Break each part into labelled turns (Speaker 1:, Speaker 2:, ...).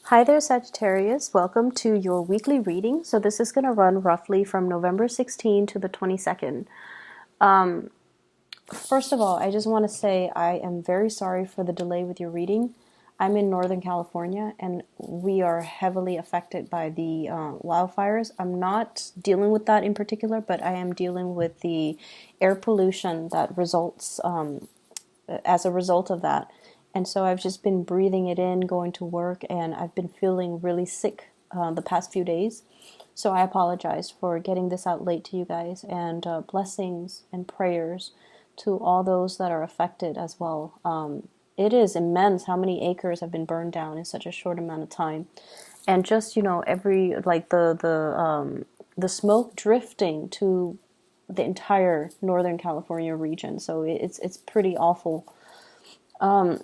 Speaker 1: Hi there, Sagittarius. Welcome to your weekly reading. So this is going to run roughly from November 16 to the 22nd. First of all, I just want to say I am very sorry for the delay with your reading. I'm in Northern California and we are heavily affected by the wildfires. I'm not dealing with that in particular, but I am dealing with the air pollution that results as a result of that. And so I've just been breathing it in, going to work, and I've been feeling really sick the past few days. So I apologize for getting this out late to you guys, and blessings and prayers to all those that are affected as well. It is immense how many acres have been burned down in such a short amount of time. And just, every, like the smoke drifting to the entire Northern California region. So it's pretty awful.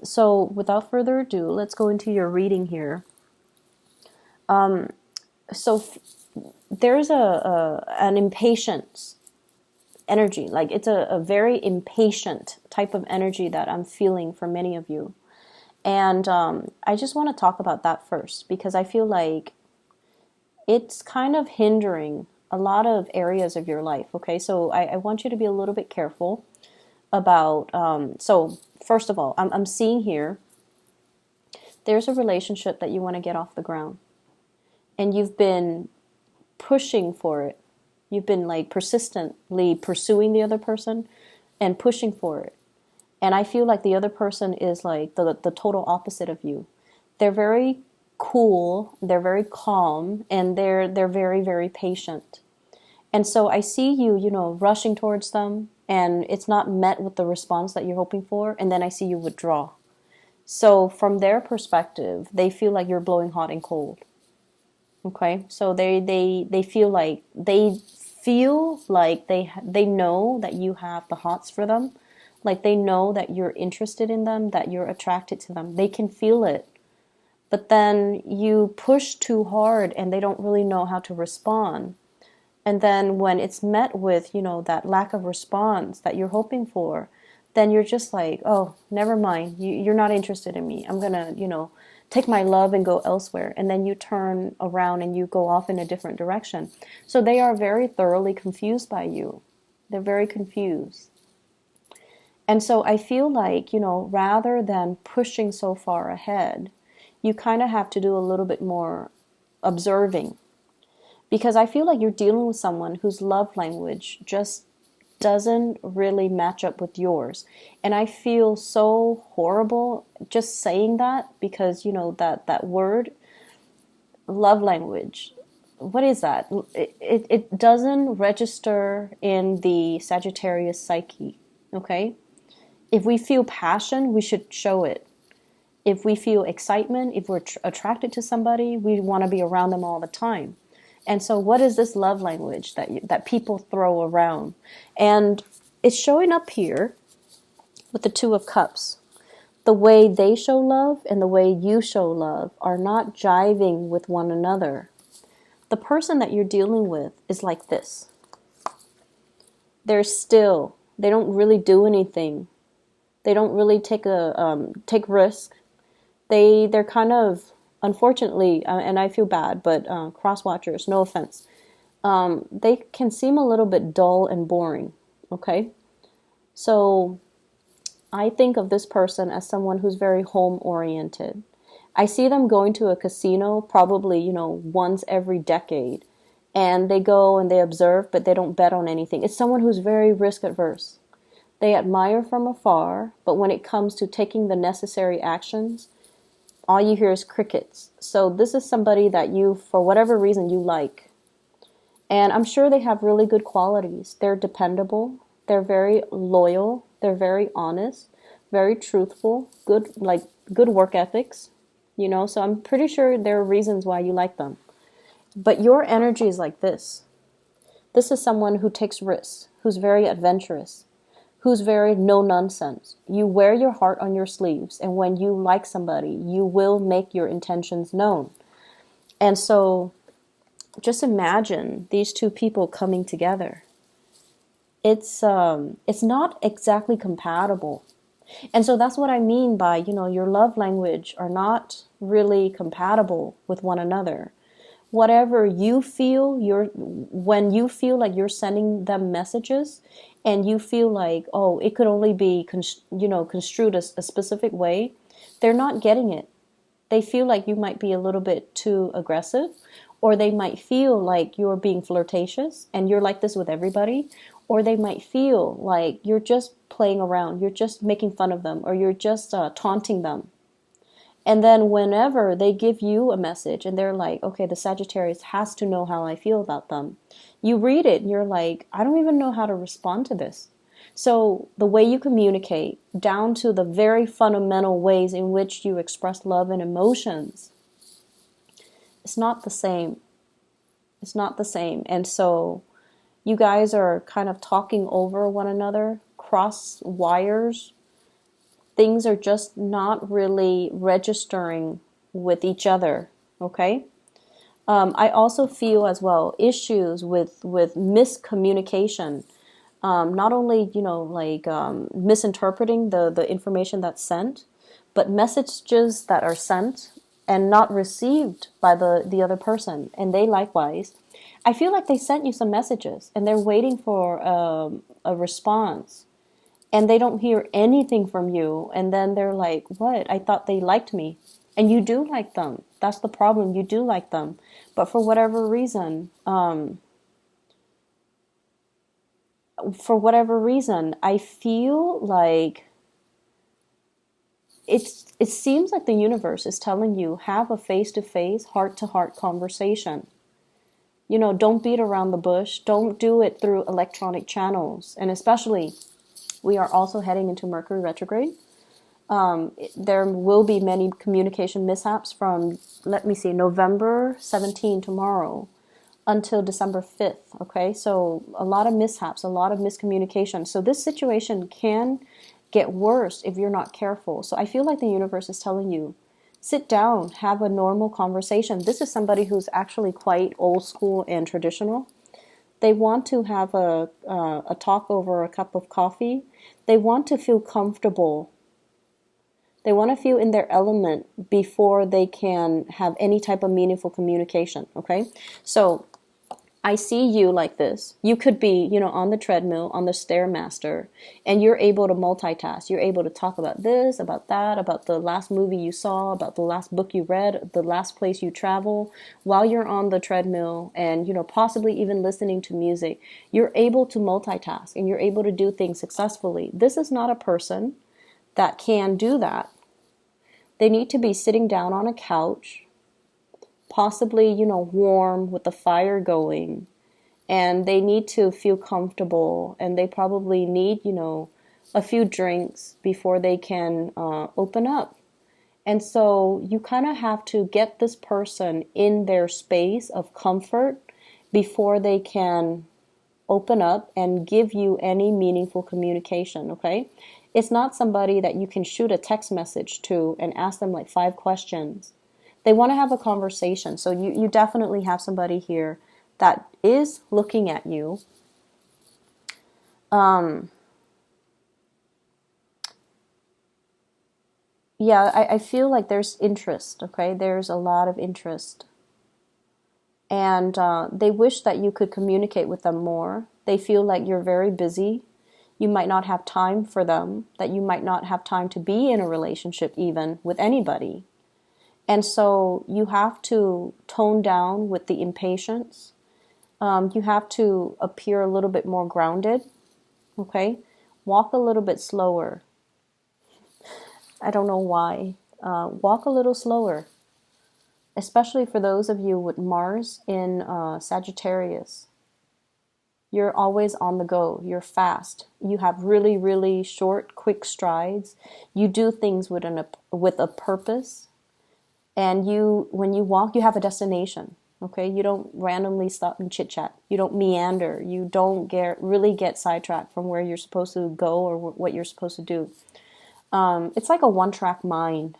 Speaker 1: So without further ado, let's go into your reading here. So there's an impatience energy, like it's a very impatient type of energy that I'm feeling for many of you. And I just want to talk about that first because I feel like it's kind of hindering a lot of areas of your life. Okay, so I want you to be a little bit careful about, so first of all, I'm seeing here, there's a relationship that you want to get off the ground. And you've been pushing for it. You've been like persistently pursuing the other person and pushing for it. And I feel like the other person is like the total opposite of you. They're very cool, they're very calm, and they're very, very patient. And so I see you, rushing towards them, and it's not met with the response that you're hoping for, and then I see you withdraw. So from their perspective, they feel like you're blowing hot and cold. Okay? So they feel like they know that you have the hots for them. Like they know that you're interested in them, that you're attracted to them. They can feel it. But then you push too hard and they don't really know how to respond. And then when it's met with, that lack of response that you're hoping for, then you're just like, oh, never mind. You're not interested in me. I'm going to, take my love and go elsewhere. And then you turn around and you go off in a different direction. So they are very thoroughly confused by you. They're very confused. And so I feel like, rather than pushing so far ahead, you kind of have to do a little bit more observing. Because I feel like you're dealing with someone whose love language just doesn't really match up with yours. And I feel so horrible just saying that because, that word, love language, what is that? It doesn't register in the Sagittarius psyche, okay? If we feel passion, we should show it. If we feel excitement, if we're attracted to somebody, we want to be around them all the time. And so what is this love language that people throw around? And it's showing up here with the Two of Cups. The way they show love and the way you show love are not jiving with one another. The person that you're dealing with is like this. They're still, they don't really do anything. They don't really take risk. They're kind of, unfortunately, and I feel bad, but cross-watchers, no offense, they can seem a little bit dull and boring, okay? So I think of this person as someone who's very home-oriented. I see them going to a casino probably, once every decade, and they go and they observe, but they don't bet on anything. It's someone who's very risk-averse. They admire from afar, but when it comes to taking the necessary actions, all you hear is crickets. So this is somebody that you, for whatever reason, you like. And I'm sure they have really good qualities. They're dependable. They're very loyal. They're very honest, very truthful, good work ethics, so I'm pretty sure there are reasons why you like them. But your energy is like this. This is someone who takes risks, who's very adventurous, who's very no-nonsense. You wear your heart on your sleeves, and when you like somebody, you will make your intentions known. And so just imagine these two people coming together. It's not exactly compatible. And so that's what I mean by, your love language are not really compatible with one another. Whatever you feel, when you feel like you're sending them messages and you feel like, oh, it could only be, construed a specific way, they're not getting it. They feel like you might be a little bit too aggressive, or they might feel like you're being flirtatious and you're like this with everybody, or they might feel like you're just playing around, you're just making fun of them, or you're just taunting them. And then whenever they give you a message and they're like, okay, the Sagittarius has to know how I feel about them, you read it and you're like, I don't even know how to respond to this. So the way you communicate, down to the very fundamental ways in which you express love and emotions, it's not the same. It's not the same. And so you guys are kind of talking over one another, cross wires. Things are just not really registering with each other, okay? I also feel as well issues with miscommunication. Not only, misinterpreting the information that's sent, but messages that are sent and not received by the other person, and they likewise. I feel like they sent you some messages and they're waiting for a response, and they don't hear anything from you, and then they're like, what? I thought they liked me. And you do like them. That's the problem. You do like them. But for whatever reason, I feel like it seems like the universe is telling you, have a face-to-face, heart-to-heart conversation. Don't beat around the bush. Don't do it through electronic channels. And especially, we are also heading into Mercury retrograde. There will be many communication mishaps from, let me see, November 17, tomorrow, until December 5th, okay? So a lot of mishaps, a lot of miscommunication. So this situation can get worse if you're not careful. So I feel like the universe is telling you, sit down, have a normal conversation. This is somebody who's actually quite old school and traditional. They want to have a talk over a cup of coffee. They want to feel comfortable. They want to feel in their element before they can have any type of meaningful communication, okay? So I see you like this. You could be, on the treadmill, on the Stairmaster, and you're able to multitask. You're able to talk about this, about that, about the last movie you saw, about the last book you read, the last place you travel, while you're on the treadmill and, possibly even listening to music. You're able to multitask and you're able to do things successfully. This is not a person that can do that. They need to be sitting down on a couch, possibly, warm with the fire going, and they need to feel comfortable, and they probably need, a few drinks before they can open up. And so you kind of have to get this person in their space of comfort before they can open up and give you any meaningful communication, okay? It's not somebody that you can shoot a text message to and ask them like 5 questions. They want to have a conversation. So you definitely have somebody here that is looking at you. I feel like there's interest, okay? There's a lot of interest. And they wish that you could communicate with them more. They feel like you're very busy. You might not have time for them, that you might not have time to be in a relationship even with anybody. And so you have to tone down with the impatience. You have to appear a little bit more grounded, okay? Walk a little bit slower. I don't know why. Walk a little slower, especially for those of you with Mars in Sagittarius. You're always on the go. You're fast. You have really, really short, quick strides. You do things with a purpose. And when you walk, you have a destination. Okay? You don't randomly stop and chit-chat. You don't meander. You don't really get sidetracked from where you're supposed to go or what you're supposed to do. It's like a one-track mind.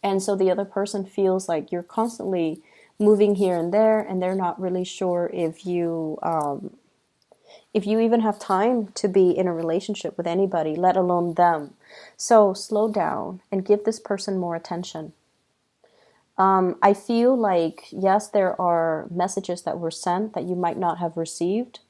Speaker 1: And so the other person feels like you're constantly moving here and there, and they're not really sure if if you even have time to be in a relationship with anybody, let alone them. So slow down and give this person more attention. I feel like, yes, there are messages that were sent that you might not have received,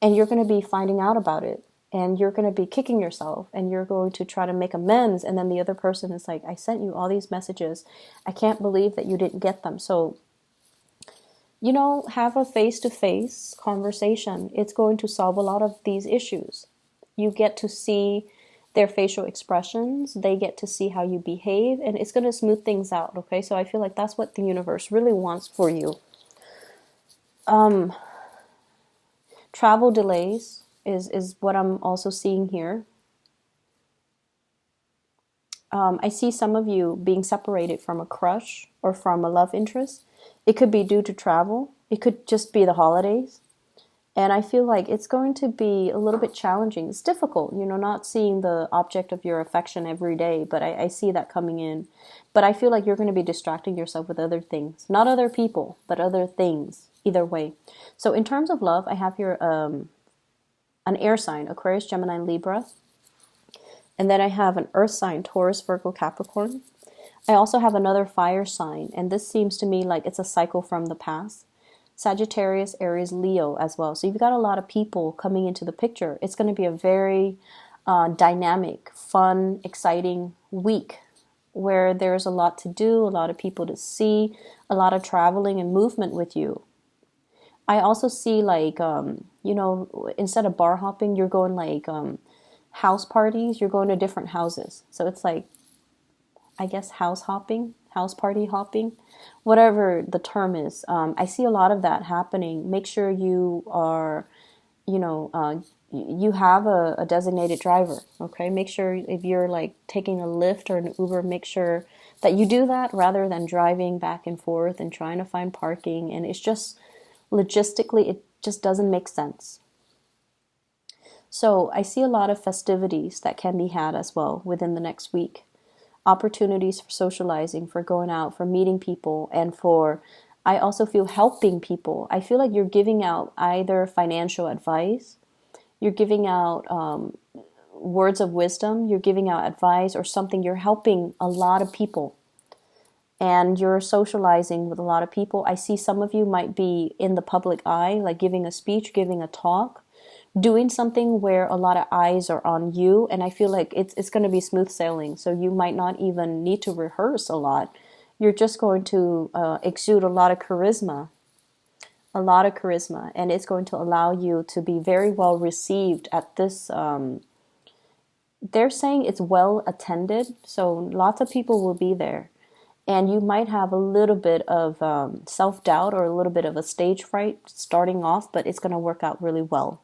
Speaker 1: and you're going to be finding out about it. And you're going to be kicking yourself, and you're going to try to make amends. And then the other person is like, I sent you all these messages. I can't believe that you didn't get them. So, have a face-to-face conversation. It's going to solve a lot of these issues. You get to see their facial expressions. They get to see how you behave, and it's going to smooth things out, okay? So I feel like that's what the universe really wants for you. Travel delays is what I'm also seeing here. I see some of you being separated from a crush or from a love interest. It could be due to travel. It could just be the holidays. And I feel like it's going to be a little bit challenging. It's difficult, not seeing the object of your affection every day, but I see that coming in. But I feel like you're going to be distracting yourself with other things. Not other people, but other things, either way. So in terms of love, I have here an air sign, Aquarius, Gemini, Libra. And then I have an earth sign, Taurus, Virgo, Capricorn. I also have another fire sign, and this seems to me like it's a cycle from the past. Sagittarius, Aries, Leo as well. So you've got a lot of people coming into the picture. It's going to be a very dynamic, fun, exciting week where there's a lot to do, a lot of people to see, a lot of traveling and movement with you. I also see like, instead of bar hopping, you're going like house parties. You're going to different houses. So it's like, I guess, house hopping, house party hopping, whatever the term is. I see a lot of that happening. Make sure you are, you have a designated driver, okay? Make sure if you're like taking a Lyft or an Uber, make sure that you do that rather than driving back and forth and trying to find parking. And it's just, logistically, it just doesn't make sense. So I see a lot of festivities that can be had as well within the next week. Opportunities for socializing, for going out, for meeting people, and I also feel helping people. I feel like you're giving out either financial advice, you're giving out words of wisdom, you're giving out advice or something. You're helping a lot of people, and you're socializing with a lot of people. I see some of you might be in the public eye, like giving a speech, giving a talk, doing something where a lot of eyes are on you, and I feel like it's going to be smooth sailing. So you might not even need to rehearse a lot. You're just going to exude a lot of charisma, and it's going to allow you to be very well received at this. They're saying it's well attended, so lots of people will be there, and you might have a little bit of self-doubt or a little bit of a stage fright starting off, but it's going to work out really well.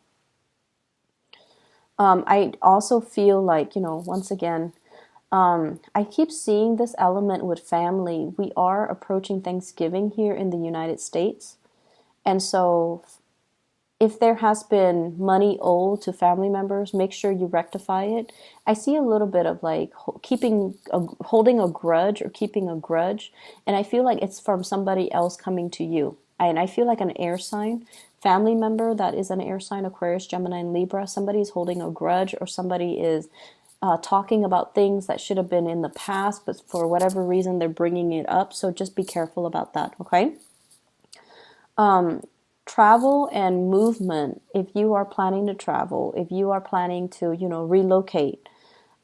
Speaker 1: I also feel like, once again, I keep seeing this element with family. We are approaching Thanksgiving here in the United States. And so if there has been money owed to family members, make sure you rectify it. I see a little bit of like holding a grudge or keeping a grudge. And I feel like it's from somebody else coming to you. And I feel like an air sign, family member that is an air sign, Aquarius, Gemini, and Libra, somebody's holding a grudge, or somebody is talking about things that should have been in the past, but for whatever reason, they're bringing it up. So just be careful about that, okay? Travel and movement. If you are planning to travel, if you are planning to, relocate,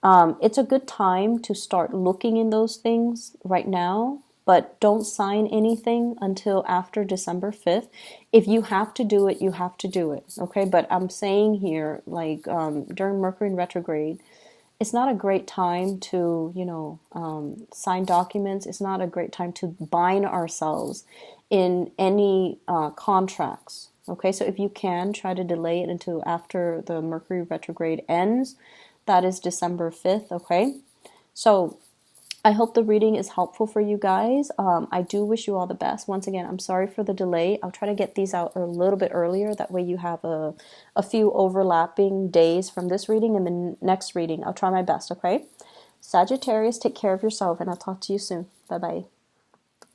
Speaker 1: it's a good time to start looking in those things right now. But don't sign anything until after December 5th. If you have to do it, you have to do it, okay? But I'm saying here, like during Mercury in retrograde, it's not a great time to, sign documents. It's not a great time to bind ourselves in any contracts, okay? So if you can, try to delay it until after the Mercury retrograde ends. That is December 5th, okay? So I hope the reading is helpful for you guys. I do wish you all the best. Once again, I'm sorry for the delay. I'll try to get these out a little bit earlier. That way you have a few overlapping days from this reading and the next reading. I'll try my best, okay? Sagittarius, take care of yourself, and I'll talk to you soon. Bye-bye.